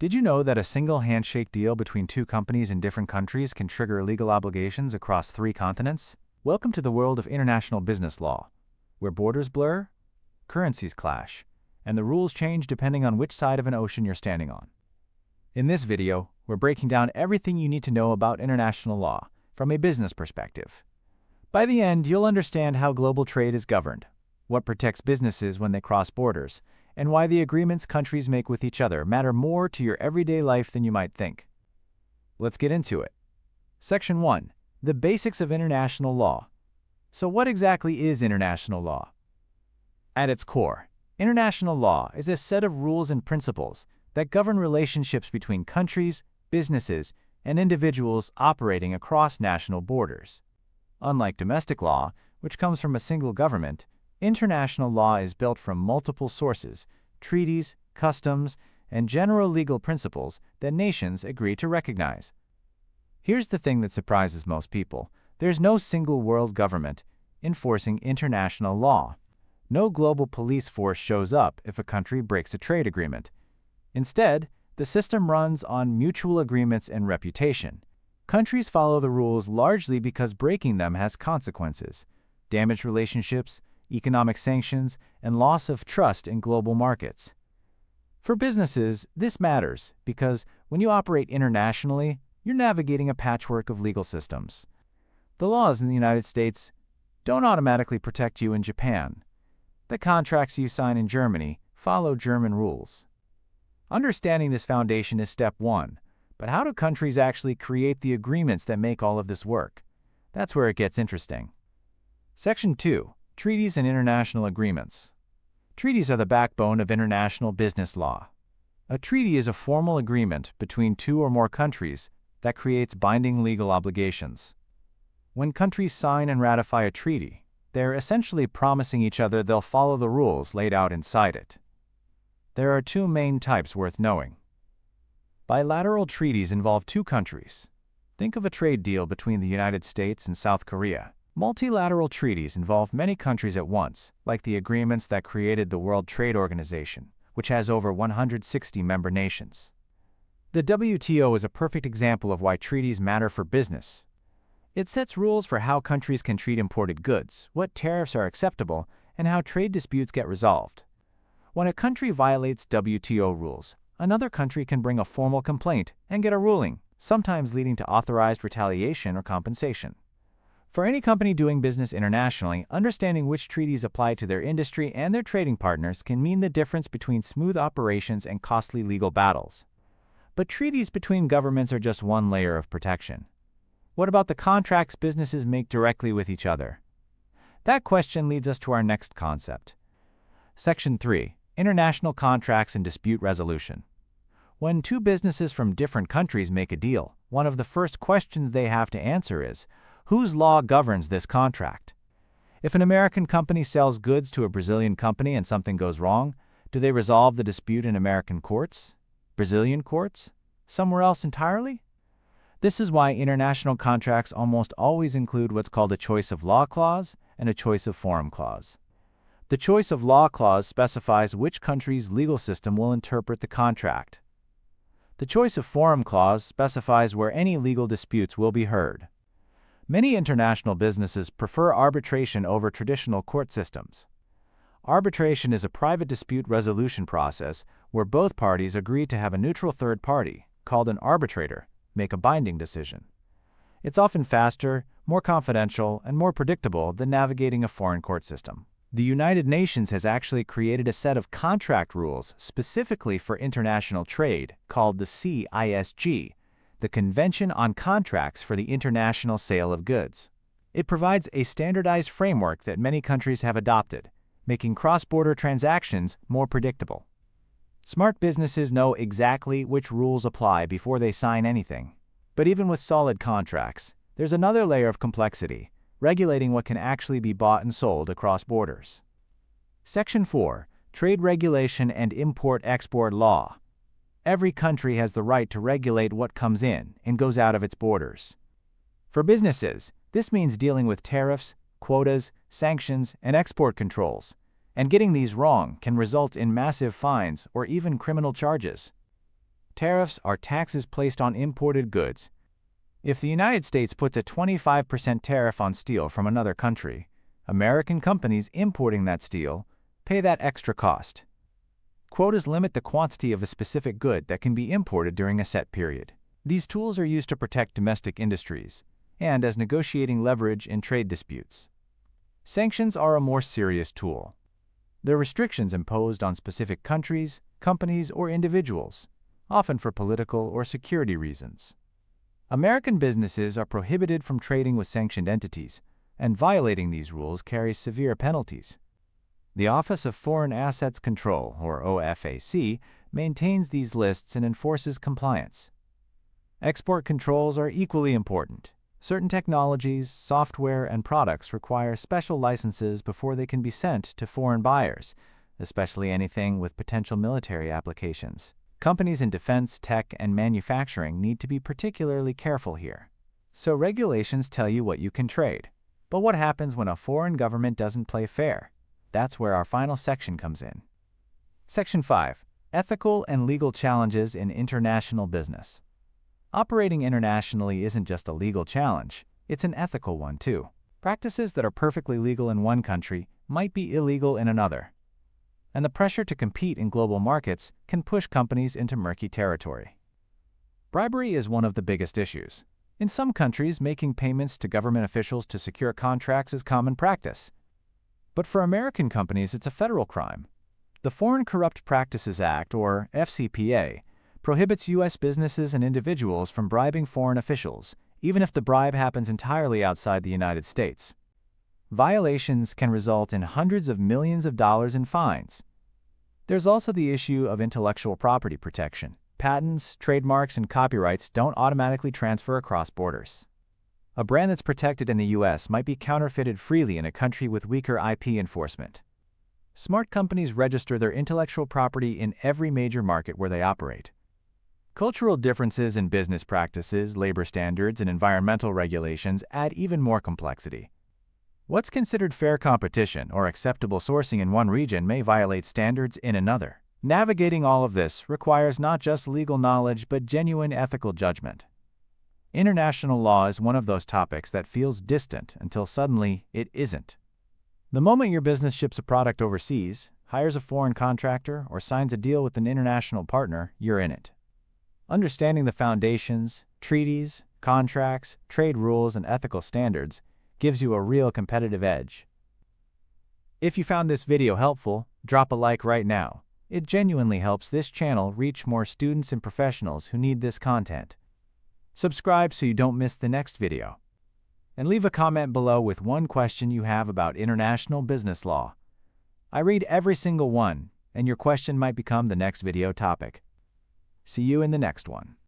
Did you know that a single handshake deal between two companies in different countries can trigger legal obligations across 3 continents? Welcome to the world of international business law, where borders blur, currencies clash, and the rules change depending on which side of an ocean you're standing on. In this video, we're breaking down everything you need to know about international law from a business perspective. By the end, you'll understand how global trade is governed, what protects businesses when they cross borders, and why the agreements countries make with each other matter more to your everyday life than you might think. Let's get into it. Section 1. The basics of international law. So what exactly is international law? At its core, international law is a set of rules and principles that govern relationships between countries, businesses, and individuals operating across national borders. Unlike domestic law, which comes from a single government, international law is built from multiple sources, treaties, customs, and general legal principles that nations agree to recognize. Here's the thing that surprises most people. There's no single world government enforcing international law. No global police force shows up if a country breaks a trade agreement. Instead, the system runs on mutual agreements and reputation. Countries follow the rules largely because breaking them has consequences: damaged relationships, economic sanctions, and loss of trust in global markets. For businesses, this matters because when you operate internationally, you're navigating a patchwork of legal systems. The laws in the United States don't automatically protect you in Japan. The contracts you sign in Germany follow German rules. Understanding this foundation is step 1, but how do countries actually create the agreements that make all of this work? That's where it gets interesting. Section 2. Treaties and international agreements. Treaties are the backbone of international business law. A treaty is a formal agreement between two or more countries that creates binding legal obligations. When countries sign and ratify a treaty, they're essentially promising each other they'll follow the rules laid out inside it. There are 2 main types worth knowing. Bilateral treaties involve 2 countries. Think of a trade deal between the United States and South Korea. Multilateral treaties involve many countries at once, like the agreements that created the World Trade Organization, which has over 160 member nations. The WTO is a perfect example of why treaties matter for business. It sets rules for how countries can treat imported goods, what tariffs are acceptable, and how trade disputes get resolved. When a country violates WTO rules, another country can bring a formal complaint and get a ruling, sometimes leading to authorized retaliation or compensation. For any company doing business internationally, understanding which treaties apply to their industry and their trading partners can mean the difference between smooth operations and costly legal battles. But treaties between governments are just one layer of protection. What about the contracts businesses make directly with each other? That question leads us to our next concept. Section 3. International contracts and dispute resolution. When 2 businesses from different countries make a deal, one of the first questions they have to answer is, whose law governs this contract? If an American company sells goods to a Brazilian company and something goes wrong, do they resolve the dispute in American courts? Brazilian courts? Somewhere else entirely? This is why international contracts almost always include what's called a choice of law clause and a choice of forum clause. The choice of law clause specifies which country's legal system will interpret the contract. The choice of forum clause specifies where any legal disputes will be heard. Many international businesses prefer arbitration over traditional court systems. Arbitration is a private dispute resolution process where both parties agree to have a neutral third party, called an arbitrator, make a binding decision. It's often faster, more confidential, and more predictable than navigating a foreign court system. The United Nations has actually created a set of contract rules specifically for international trade called the CISG, the Convention on Contracts for the International Sale of Goods. It provides a standardized framework that many countries have adopted, making cross-border transactions more predictable. Smart businesses know exactly which rules apply before they sign anything. But even with solid contracts, there's another layer of complexity, regulating what can actually be bought and sold across borders. Section 4. Trade regulation and import-export law. Every country has the right to regulate what comes in and goes out of its borders. For businesses, this means dealing with tariffs, quotas, sanctions, and export controls, and getting these wrong can result in massive fines or even criminal charges. Tariffs are taxes placed on imported goods. If the United States puts a 25% tariff on steel from another country, American companies importing that steel pay that extra cost. Quotas limit the quantity of a specific good that can be imported during a set period. These tools are used to protect domestic industries and as negotiating leverage in trade disputes. Sanctions are a more serious tool. They're restrictions imposed on specific countries, companies, or individuals, often for political or security reasons. American businesses are prohibited from trading with sanctioned entities, and violating these rules carries severe penalties. The Office of Foreign Assets Control, or OFAC, maintains these lists and enforces compliance. Export controls are equally important. Certain technologies, software, and products require special licenses before they can be sent to foreign buyers, especially anything with potential military applications. Companies in defense, tech, and manufacturing need to be particularly careful here. So regulations tell you what you can trade. But what happens when a foreign government doesn't play fair? That's where our final section comes in. Section 5. Ethical and legal challenges in international business. Operating internationally isn't just a legal challenge, it's an ethical one too. Practices that are perfectly legal in one country might be illegal in another. And the pressure to compete in global markets can push companies into murky territory. Bribery is one of the biggest issues. In some countries, making payments to government officials to secure contracts is common practice. But for American companies, it's a federal crime. The Foreign Corrupt Practices Act, or FCPA, prohibits U.S. businesses and individuals from bribing foreign officials, even if the bribe happens entirely outside the United States. Violations can result in hundreds of millions of dollars in fines. There's also the issue of intellectual property protection. Patents, trademarks, and copyrights don't automatically transfer across borders. A brand that's protected in the U.S. might be counterfeited freely in a country with weaker IP enforcement. Smart companies register their intellectual property in every major market where they operate. Cultural differences in business practices, labor standards, and environmental regulations add even more complexity. What's considered fair competition or acceptable sourcing in one region may violate standards in another. Navigating all of this requires not just legal knowledge but genuine ethical judgment. International law is one of those topics that feels distant until suddenly it isn't. The moment your business ships a product overseas, hires a foreign contractor, or signs a deal with an international partner, you're in it. Understanding the foundations, treaties, contracts, trade rules, and ethical standards gives you a real competitive edge. If you found this video helpful, drop a like right now. It genuinely helps this channel reach more students and professionals who need this content. Subscribe so you don't miss the next video. And leave a comment below with one question you have about international business law. I read every single one, and your question might become the next video topic. See you in the next one.